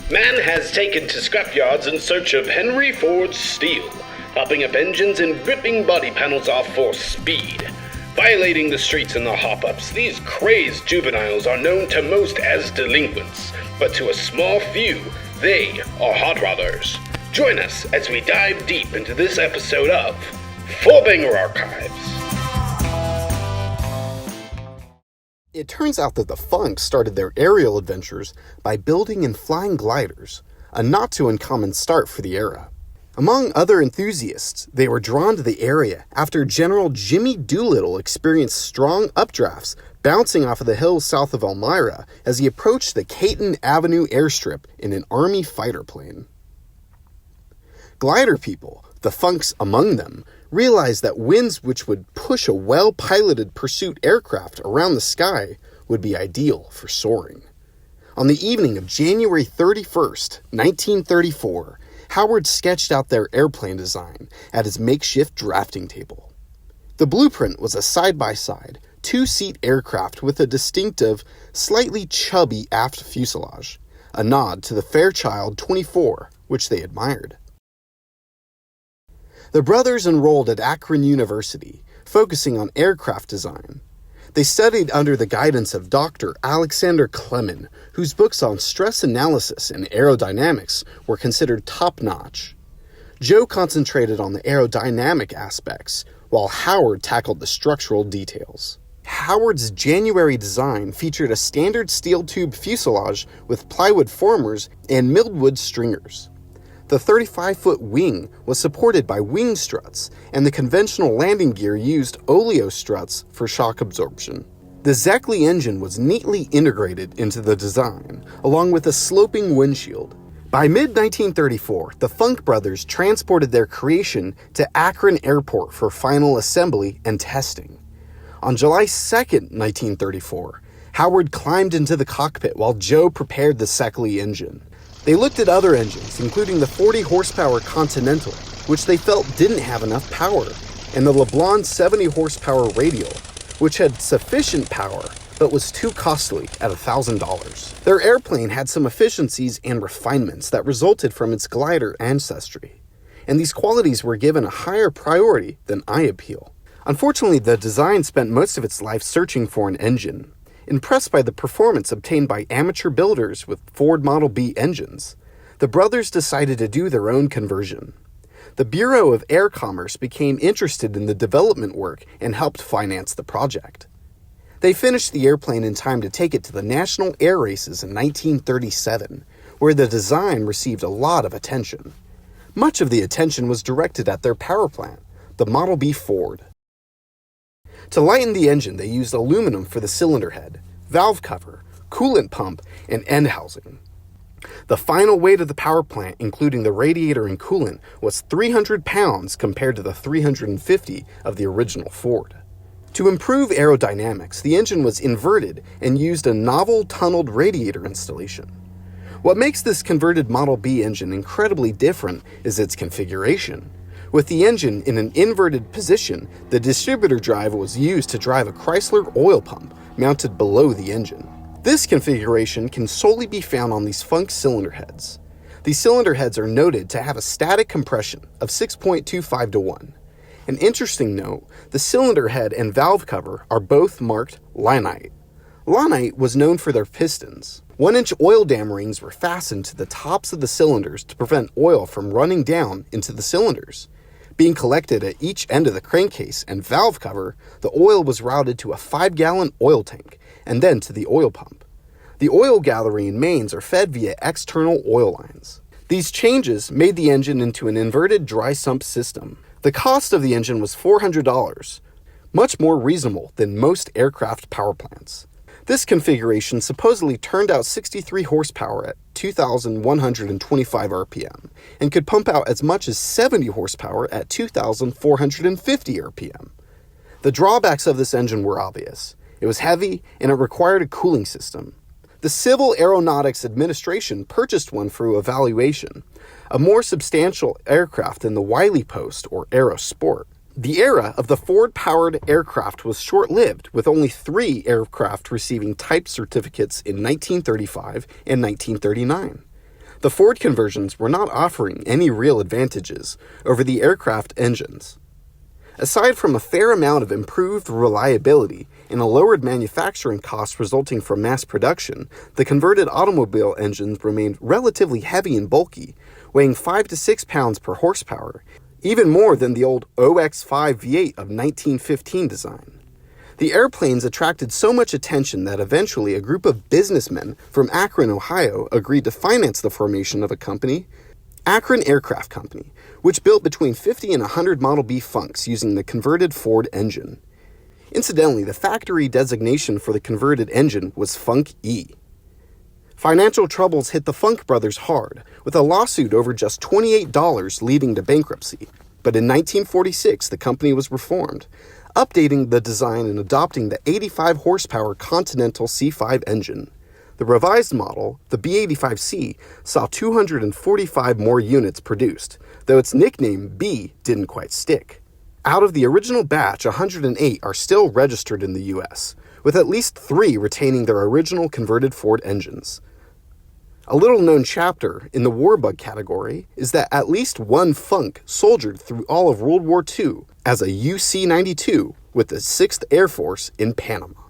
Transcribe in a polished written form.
Man has taken to scrapyards in search of Henry Ford's steel, popping up engines and ripping body panels off for speed. Violating the streets in their hop-ups, these crazed juveniles are known to most as delinquents, but to a small few, they are hot rodders. Join us as we dive deep into this episode of Four Banger Archives. It turns out that the Funks started their aerial adventures by building and flying gliders, a not too uncommon start for the era. Among other enthusiasts, they were drawn to the area after General Jimmy Doolittle experienced strong updrafts bouncing off of the hills south of Elmira as he approached the Caton Avenue airstrip in an Army fighter plane. Glider people, the Funks among them, realized that winds which would push a well-piloted pursuit aircraft around the sky would be ideal for soaring. On the evening of January 31st, 1934, Howard sketched out their airplane design at his makeshift drafting table. The blueprint was a side-by-side, two-seat aircraft with a distinctive, slightly chubby aft fuselage, a nod to the Fairchild 24, which they admired. The brothers enrolled at Akron University, focusing on aircraft design. They studied under the guidance of Dr. Alexander Clemen, whose books on stress analysis and aerodynamics were considered top-notch. Joe concentrated on the aerodynamic aspects, while Howard tackled the structural details. Howard's January design featured a standard steel tube fuselage with plywood formers and milled stringers. The 35-foot wing was supported by wing struts, and the conventional landing gear used oleo struts for shock absorption. The Zeckley engine was neatly integrated into the design, along with a sloping windshield. By mid-1934, the Funk brothers transported their creation to Akron Airport for final assembly and testing. On July 2nd, 1934, Howard climbed into the cockpit while Joe prepared the Zeckley engine. They looked at other engines, including the 40-horsepower Continental, which they felt didn't have enough power, and the LeBlanc 70-horsepower Radial, which had sufficient power but was too costly at $1,000. Their airplane had some efficiencies and refinements that resulted from its glider ancestry, and these qualities were given a higher priority than eye appeal. Unfortunately, the design spent most of its life searching for an engine. Impressed by the performance obtained by amateur builders with Ford Model B engines, the brothers decided to do their own conversion. The Bureau of Air Commerce became interested in the development work and helped finance the project. They finished the airplane in time to take it to the National Air Races in 1937, where the design received a lot of attention. Much of the attention was directed at their power plant, the Model B Ford. To lighten the engine, they used aluminum for the cylinder head, valve cover, coolant pump, and end housing. The final weight of the power plant, including the radiator and coolant, was 300 pounds compared to the 350 of the original Ford. To improve aerodynamics, the engine was inverted and used a novel tunneled radiator installation. What makes this converted Model B engine incredibly different is its configuration. With the engine in an inverted position, the distributor drive was used to drive a Chrysler oil pump mounted below the engine. This configuration can solely be found on these Funk cylinder heads. These cylinder heads are noted to have a static compression of 6.25 to 1. An interesting note, the cylinder head and valve cover are both marked Linite. Linite was known for their pistons. 1-inch oil dam rings were fastened to the tops of the cylinders to prevent oil from running down into the cylinders. Being collected at each end of the crankcase and valve cover, the oil was routed to a 5-gallon oil tank and then to the oil pump. The oil gallery and mains are fed via external oil lines. These changes made the engine into an inverted dry sump system. The cost of the engine was $400, much more reasonable than most aircraft power plants. This configuration supposedly turned out 63 horsepower at 2,125 RPM and could pump out as much as 70 horsepower at 2,450 RPM. The drawbacks of this engine were obvious. It was heavy and it required a cooling system. The Civil Aeronautics Administration purchased one for evaluation, a more substantial aircraft than the Wiley Post or Aerosport. The era of the Ford-powered aircraft was short-lived, with only 3 aircraft receiving type certificates in 1935 and 1939. The Ford conversions were not offering any real advantages over the aircraft engines. Aside from a fair amount of improved reliability and a lowered manufacturing cost resulting from mass production, the converted automobile engines remained relatively heavy and bulky, weighing 5 to 6 pounds per horsepower, even more than the old OX-5 V8 of 1915 design. The airplanes attracted so much attention that eventually a group of businessmen from Akron, Ohio, agreed to finance the formation of a company, Akron Aircraft Company, which built between 50 and 100 Model B Funks using the converted Ford engine. Incidentally, the factory designation for the converted engine was Funk E. Financial troubles hit the Funk brothers hard, with a lawsuit over just $28 leading to bankruptcy. But in 1946, the company was reformed, updating the design and adopting the 85 horsepower Continental C5 engine. The revised model, the B85C, saw 245 more units produced, though its nickname B didn't quite stick. Out of the original batch, 108 are still registered in the US, with at least 3 retaining their original converted Ford engines. A little-known chapter in the warbug category is that at least one Funk soldiered through all of World War II as a UC-92 with the 6th Air Force in Panama.